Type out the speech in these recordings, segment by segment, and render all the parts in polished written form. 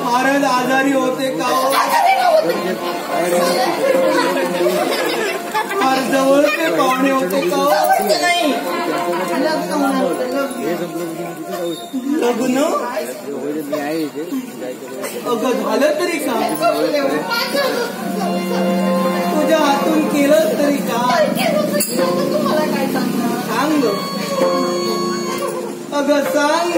फारच आजारी होते का? फार जवळचे पाहुणे होते का? नाही लग्न अगं झालं तरी का? तुझ्या हातून केलं तरी का? तुम्हाला काय सांगणार? सांग अगं सांग.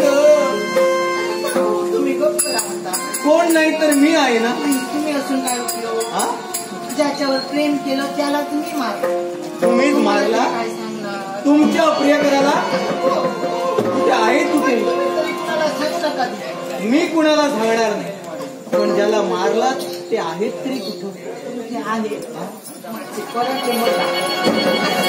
तुम्ही गप्प राहता. कोण नाही तर मी आहे ना. तुम्ही असून काय उपयोग? ज्याच्यावर प्रेम केलं त्याला तुम्ही मारला. तुम्हीच मारला? काय सांगणार? तुमच्या प्रियकराला कुठे आहे? कुठे? मला सांगू नका. मी कुणाला सांगणार नाही, पण ज्याला मारला ते आहेत तरी कुठं? ते आहे परत ते मला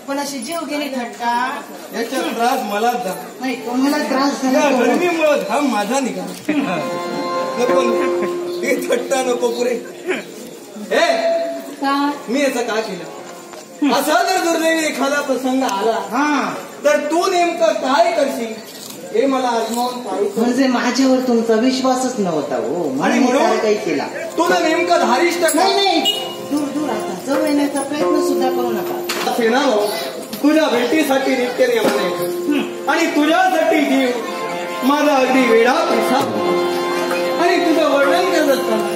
पण अशी जीव गेली थट्टा. याचा त्रास मला नाही तुम्हाला त्रास झाला. गरमीमुळे घाम माझा निघाला. नको हे थट्टा नको पुरे. हे मी याचं का केलं? असा जर दुर्दैवी एखादा प्रसंग आला तर तू नेमकं काय करशील हे मला आजमावून पाहिजे. म्हणजे माझ्यावर तुमचा विश्वासच नव्हता हो, म्हणून काही केला. तुला नेमकं धारिष्ट नाही दूर दूर आता जवळ येण्याचा प्रयत्न सुद्धा करू नका. तुझ्या भेटीसाठी नित्य नेमाने आणि तुझ्यासाठी जीव माझा अगदी वेडा पैसा. आणि तुझं वर्णन करत असताना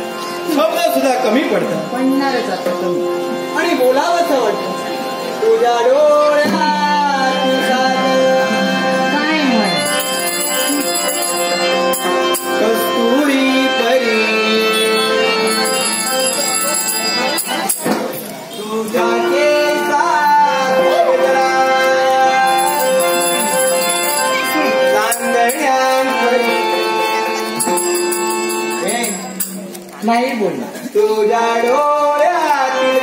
शब्द सुद्धा कमी पडतात, म्हणणारच आता कमी. आणि बोलावंच वाटतं. तुझ्या डोळ्यात काय म्हण कस्तुरी परी तुझ्या नाही बोलणार. तुझ्या डोळ्यातील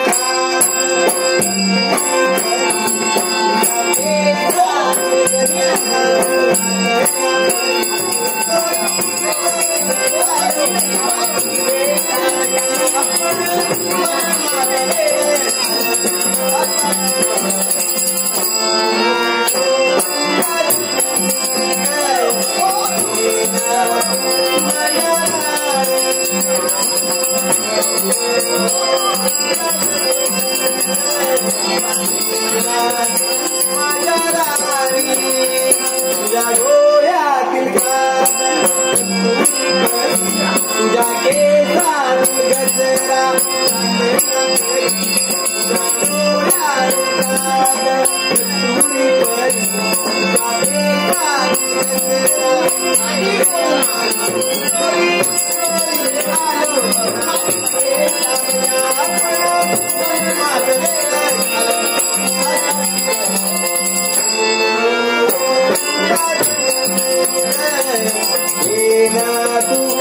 तुझ्या केसात गजरा तू